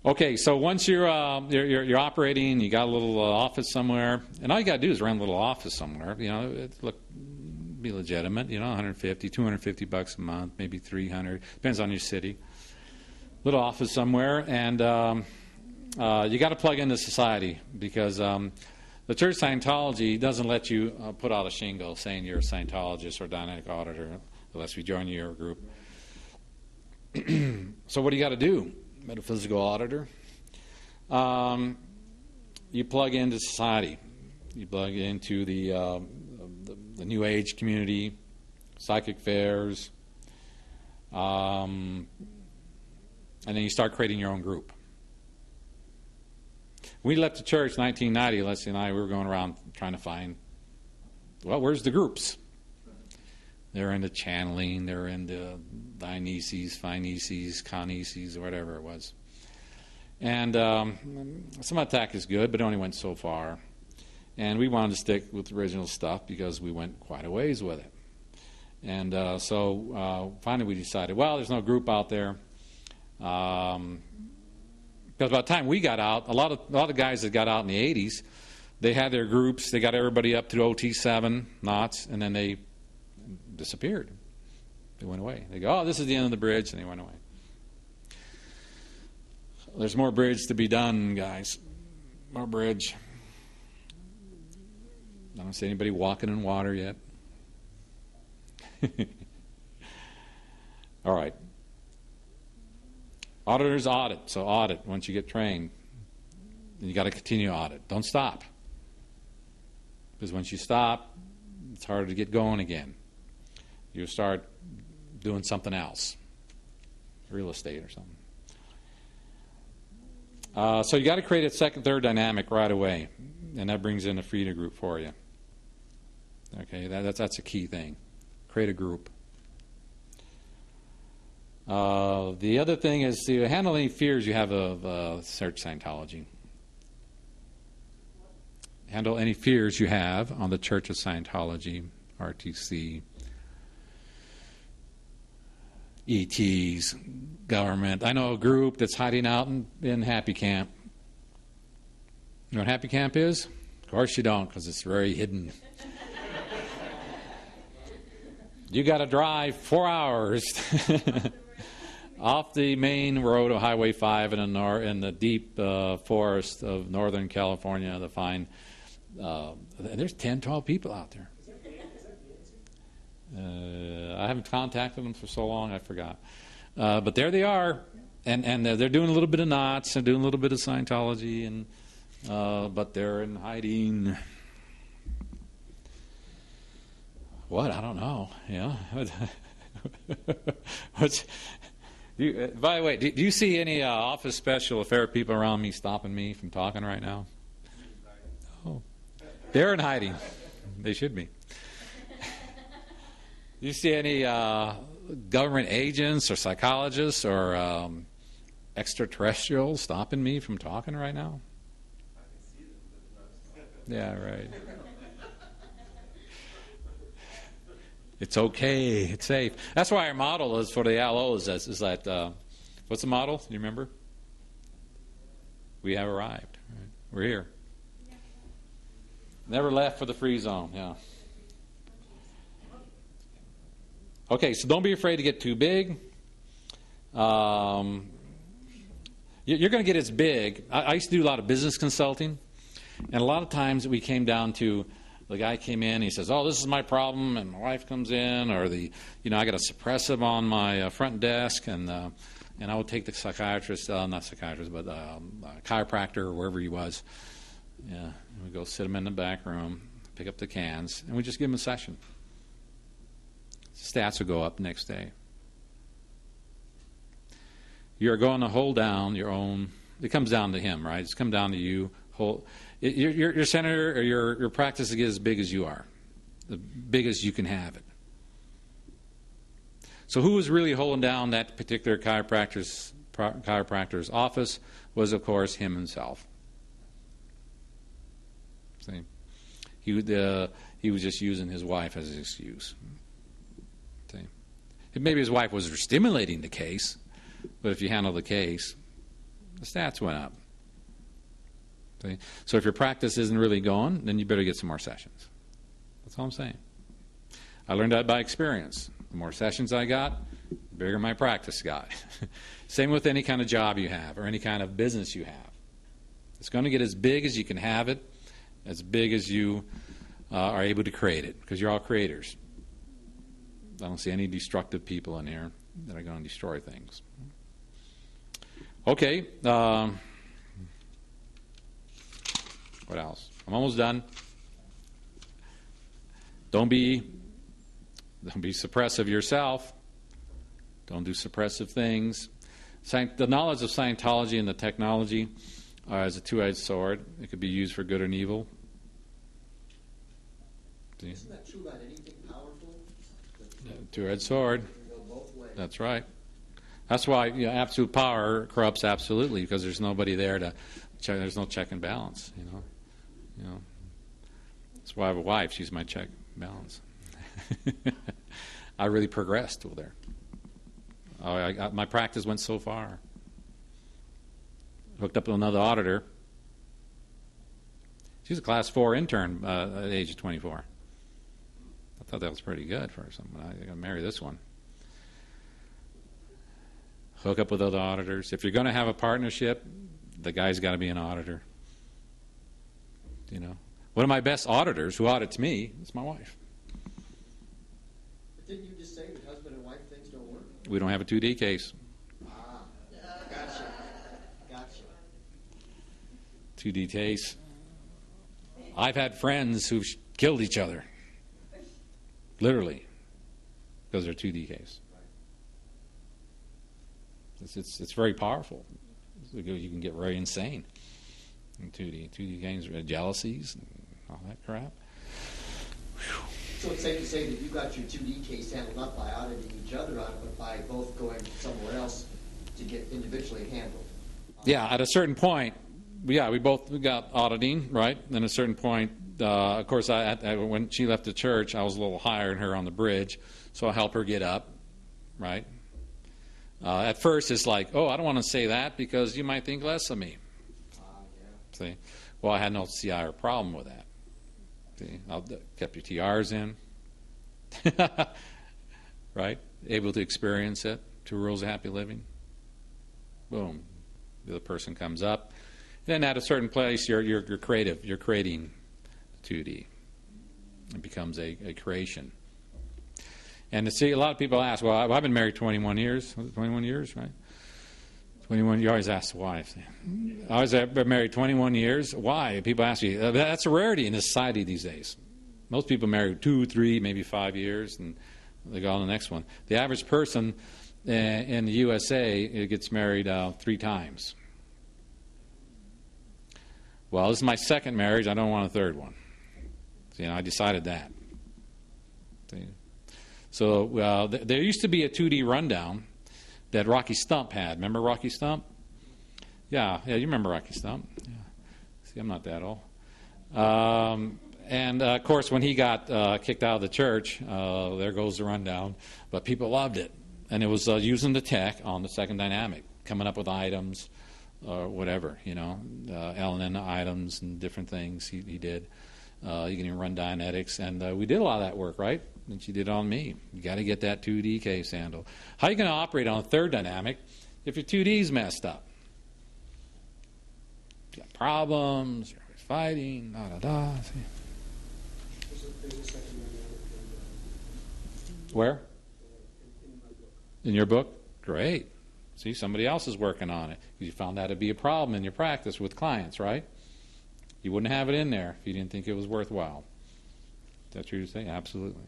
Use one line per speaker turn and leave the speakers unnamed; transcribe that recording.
Okay, so once you're operating, you got a little office somewhere, and all you got to do is rent a little office somewhere. Be legitimate. $150, $250 a month, maybe $300. Depends on your city. Little office somewhere, and you got to plug into society because the Church of Scientology doesn't let you put out a shingle saying you're a Scientologist or dynamic auditor unless we join your group. So what do you got to do? Metaphysical auditor. You plug into society. You plug into the New Age community, psychic fairs, and then you start creating your own group. We left the church in 1990, Leslie and I, we were going around trying to find, where's the groups? They're into channeling, they're into Dionysies, Phoenices, Coneses, whatever it was. And some attack is good, but it only went so far. And we wanted to stick with the original stuff because we went quite a ways with it. And so finally we decided, there's no group out there. Because by the time we got out, a lot of guys that got out in the 80s, they had their groups, they got everybody up to OT7 knots, and then they disappeared. They went away. They go, this is the end of the bridge, and they went away. There's more bridge to be done, guys. More bridge. I don't see anybody walking in water yet. All right. Auditors audit. So audit once you get trained. And you got to continue to audit. Don't stop. Because once you stop, it's harder to get going again. You start doing something else. Real estate or something. So you got to create a second, third dynamic right away. And that brings in a FreeZone group for you. Okay, that's a key thing. Create a group. The other thing is to handle any fears you have of Church Scientology. Handle any fears you have on the Church of Scientology, RTC, ETs, government. I know a group that's hiding out in Happy Camp. You know what Happy Camp is? Of course you don't, because it's very hidden. You got to drive 4 hours off the main road of Highway 5 in the deep forest of Northern California to find. There's 10, 12 people out there. I haven't contacted them for so long, I forgot. But there they are, and they're doing a little bit of knots and doing a little bit of Scientology, and but they're in hiding. What? I don't know. Yeah. By the way, do you see any office special affair people around me stopping me from talking right now? Oh, they're in hiding. They should be. Do you see any government agents or psychologists or extraterrestrials stopping me from talking right now? Yeah, right. It's okay. It's safe. That's why our model is for the LOs. Is that what's the model? Do you remember? We have arrived. Right? We're here. Never left for the free zone. Yeah. Okay, so don't be afraid to get too big. You're going to get as big. I used to do a lot of business consulting, and a lot of times we came down to the guy came in, he says, this is my problem, and my wife comes in, or I got a suppressive on my front desk, and I would take the psychiatrist, not psychiatrist, but chiropractor or wherever he was. Yeah, we go sit him in the back room, pick up the cans, and we just give him a session. Stats will go up next day. You're going to hold down your own. It comes down to him, right? It's come down to you. Your center or your practice to get as big as you are, the biggest you can have it. So who was really holding down that particular chiropractor's office was, of course, him himself. See? He was just using his wife as an excuse. See? Maybe his wife was stimulating the case, but if you handle the case, The stats went up. See? So if your practice isn't really going, then you better get some more sessions. That's all I'm saying. I learned that by experience. The more sessions I got, the bigger my practice got. Same with any kind of job you have or any kind of business you have. It's going to get as big as you can have it, as big as you are able to create it, because you're all creators. I don't see any destructive people in here that are going to destroy things. Okay. What else? I'm almost done. Don't be suppressive yourself. Don't do suppressive things. The knowledge of Scientology and the technology is a two-edged sword. It could be used for good and evil. See?
Isn't that true about anything powerful?
Two-edged sword.
Go both ways.
That's right. That's why absolute power corrupts absolutely, because there's nobody there to check. There's no check and balance. You know. That's why I have a wife. She's my check and balance. I really progressed over there. My practice went so far. Hooked up with another auditor. She's a class 4 intern at the age of 24. I thought that was pretty good for someone. I got to marry this one. Hook up with other auditors. If you're going to have a partnership, the guy's got to be an auditor. One of my best auditors who audits me is my wife.
But didn't you just say that husband and wife things don't work?
We don't have a 2D case.
Gotcha.
2D case. I've had friends who've killed each other. Literally. Because they're 2D case. It's very powerful. You can get very insane in 2D. 2D games, jealousies, and all that crap. Whew.
So it's safe to say that you got your 2D case handled not by auditing each other on it, but by both going somewhere else to get individually handled.
Yeah, at a certain point, we got auditing, right? Then at a certain point, of course, when she left the church, I was a little higher than her on the bridge, so I helped her get up, right? At first, it's like, I don't want to say that because you might think less of me.
Yeah.
See? Well, I had no CI or problem with that. See? Kept your TRs in. Right? Able to experience it. 2 rules of happy living. Boom. The other person comes up. Then at a certain place, you're creative. You're creating 2D. It becomes a creation. And to see, a lot of people ask, well, I've been married 21 years. 21 years, right? 21. You always ask the wife. I was been married 21 years. Why? People ask me. That's a rarity in this society these days. Most people marry 2, 3, maybe 5 years, and they go on to the next one. The average person in the USA gets married 3 times. Well, this is my second marriage. I don't want a third one. See, I decided that. See? So there used to be a 2D rundown that Rocky Stump had. Remember Rocky Stump? Yeah, you remember Rocky Stump. Yeah. See, I'm not that old. And, of course, when he got kicked out of the church, there goes the rundown. But people loved it. And it was using the tech on the second dynamic, coming up with items or whatever, L&N items and different things he did. You can even run Dianetics. And we did a lot of that work, right? And she did it on me. You got to get that 2D case handled. How are you going to operate on a third dynamic if your 2D's messed up? You got problems, you're always fighting, da-da-da.
There's a second dynamic.
Where?
In my book.
In your book? Great. See, somebody else is working on it. You found that to be a problem in your practice with clients, right? You wouldn't have it in there if you didn't think it was worthwhile. Is that true to say? Absolutely.